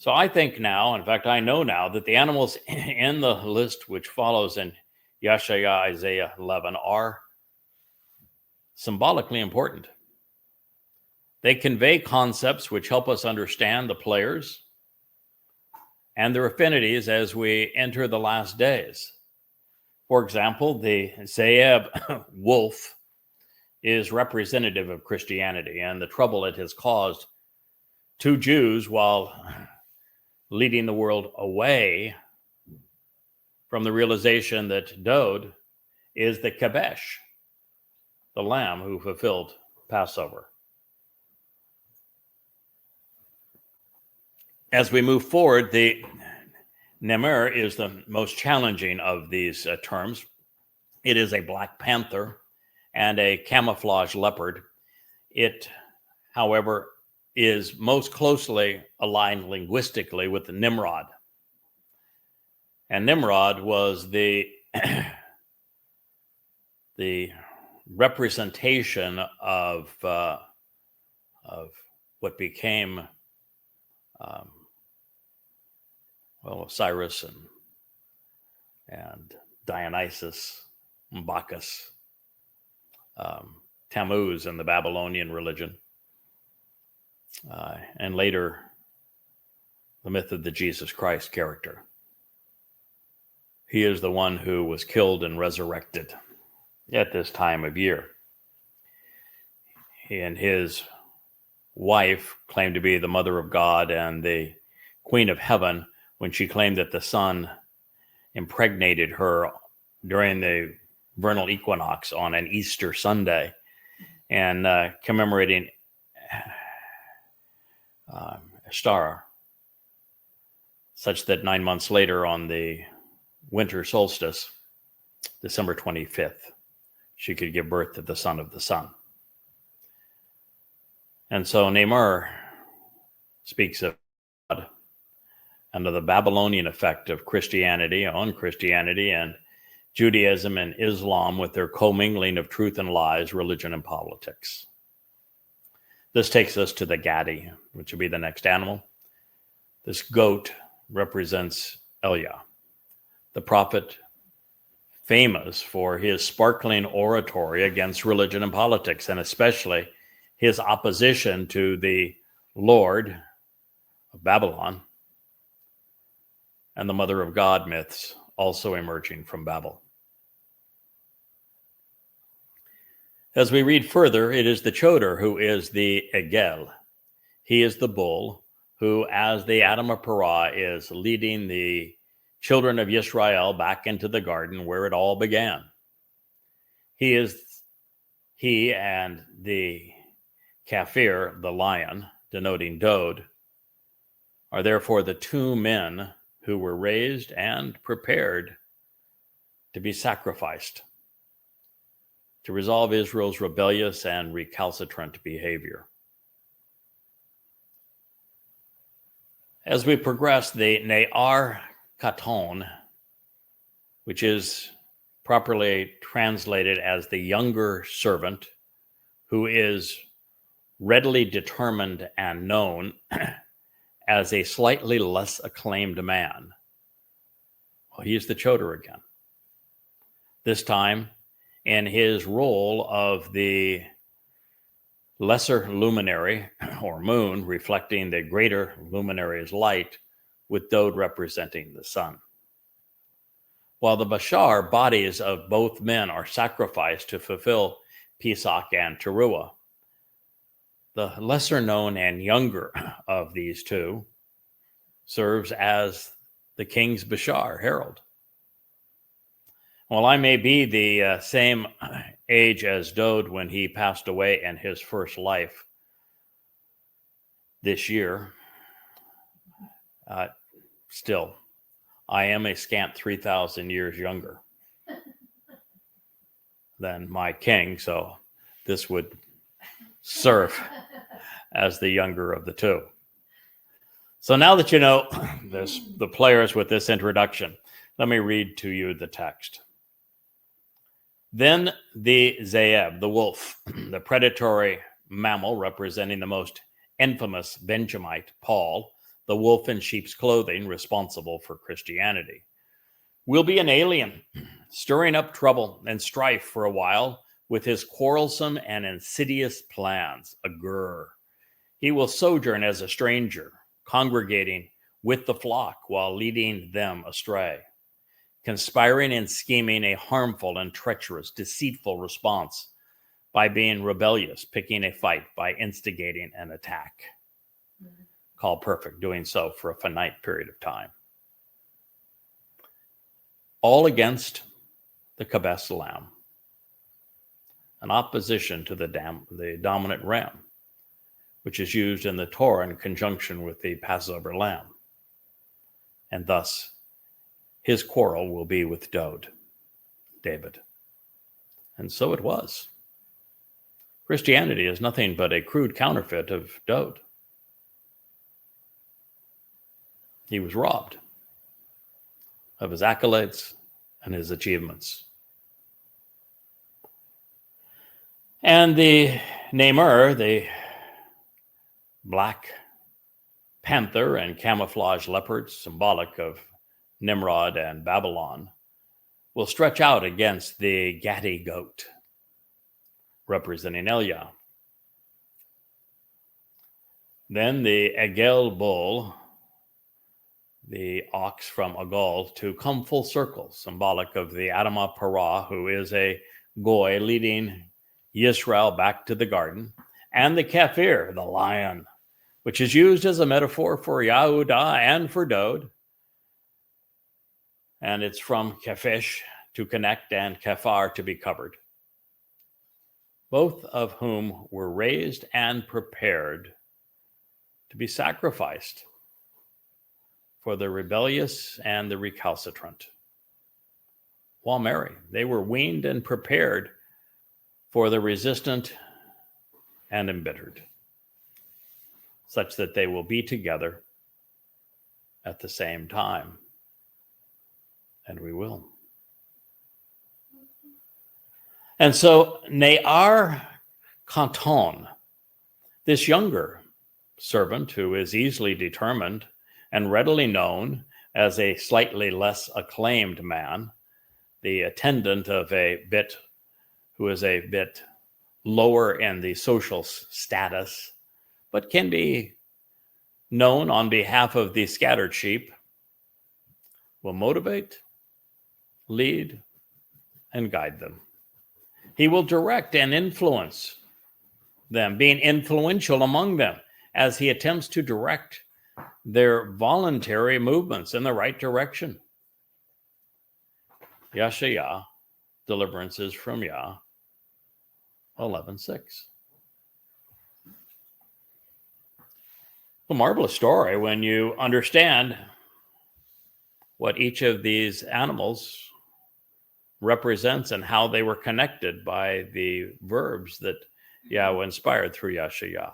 So I think now, in fact, I know now that the animals in the list which follows in Yeshaya, Isaiah 11 are symbolically important. They convey concepts which help us understand the players and their affinities as we enter the last days. For example, the Zeeb wolf is representative of Christianity and the trouble it has caused to Jews while leading the world away from the realization that Dod is the Kabesh, the lamb who fulfilled Passover. As we move forward, the Nemir is the most challenging of these terms. It is a black panther and a camouflage leopard. It, however, is most closely aligned linguistically with the Nimrod. And Nimrod was the representation of what became Osiris and Dionysus, and Bacchus, Tammuz in the Babylonian religion, and later the myth of the Jesus Christ character. He is the one who was killed and resurrected at this time of year. He and his wife claimed to be the mother of God and the queen of heaven when she claimed that the sun impregnated her during the vernal equinox on an Easter Sunday, and commemorating Ishtar, such that 9 months later on the winter solstice, December 25th, she could give birth to the son of the sun. And so Nemir speaks of God and of the Babylonian effect of Christianity on Christianity and Judaism and Islam with their commingling of truth and lies, religion and politics. This takes us to the Gadi, which will be the next animal. This goat represents Elia, the prophet famous for his sparkling oratory against religion and politics, and especially his opposition to the Lord of Babylon and the Mother of God myths also emerging from Babel. As we read further, it is the Choter who is the Egel. He is the bull who, as the Adam of Parah, is leading the children of Israel back into the garden where it all began. He and the Kafir, the lion, denoting Dod, are therefore the two men who were raised and prepared to be sacrificed to resolve Israel's rebellious and recalcitrant behavior. As we progress, the Ne'ar Katon, which is properly translated as the younger servant, who is readily determined and known as a slightly less acclaimed man. Well, he's the Choter again. This time in his role of the lesser luminary or moon, reflecting the greater luminary's light, with Dod representing the sun. While the Bashar bodies of both men are sacrificed to fulfill Pesach and Teruah, the lesser known and younger of these two serves as the king's Bashar, herald. While I may be the same age as Dod when he passed away in his first life this year, still, I am a scant 3,000 years younger than my king, so this would serve as the younger of the two. So now that you know the players with this introduction, let me read to you the text. Then the Zeeb, the wolf, the predatory mammal representing the most infamous Benjamite, Paul, the wolf in sheep's clothing responsible for Christianity, will be an alien, stirring up trouble and strife for a while with his quarrelsome and insidious plans, a gur. He will sojourn as a stranger, congregating with the flock while leading them astray, conspiring and scheming a harmful and treacherous, deceitful response by being rebellious, picking a fight by instigating an attack. Called perfect, doing so for a finite period of time. All against the Kabes lamb, an opposition to the dominant ram, which is used in the Torah in conjunction with the Passover lamb. And thus, his quarrel will be with David. And so it was. Christianity is nothing but a crude counterfeit of Dowd. He was robbed of his accolades and his achievements. And the Namer, the black panther and camouflage leopard, symbolic of Nimrod and Babylon, will stretch out against the Gatti goat, representing Eliah. Then the Egel bull, the ox from Agal, to come full circle, symbolic of the Adamah Parah, who is a goy leading Yisrael back to the garden, and the Kafir, the lion, which is used as a metaphor for Yehudah and for Dowd. And it's from Kefesh, to connect, and Kafar, to be covered, both of whom were raised and prepared to be sacrificed for the rebellious and the recalcitrant. While merry, they were weaned and prepared for the resistant and embittered, such that they will be together at the same time. And we will. And so Ne'ar Kanton, this younger servant who is easily determined and readily known as a slightly less acclaimed man, the attendant of a bit who is a bit lower in the social status, but can be known on behalf of the scattered sheep, will motivate, lead, and guide them. He will direct and influence them, being influential among them as he attempts to direct their voluntary movements in the right direction. Yashayah, deliverances from Yah, 11:6. A marvelous story when you understand what each of these animals represents and how they were connected by the verbs that Yahweh inspired through Yashayah.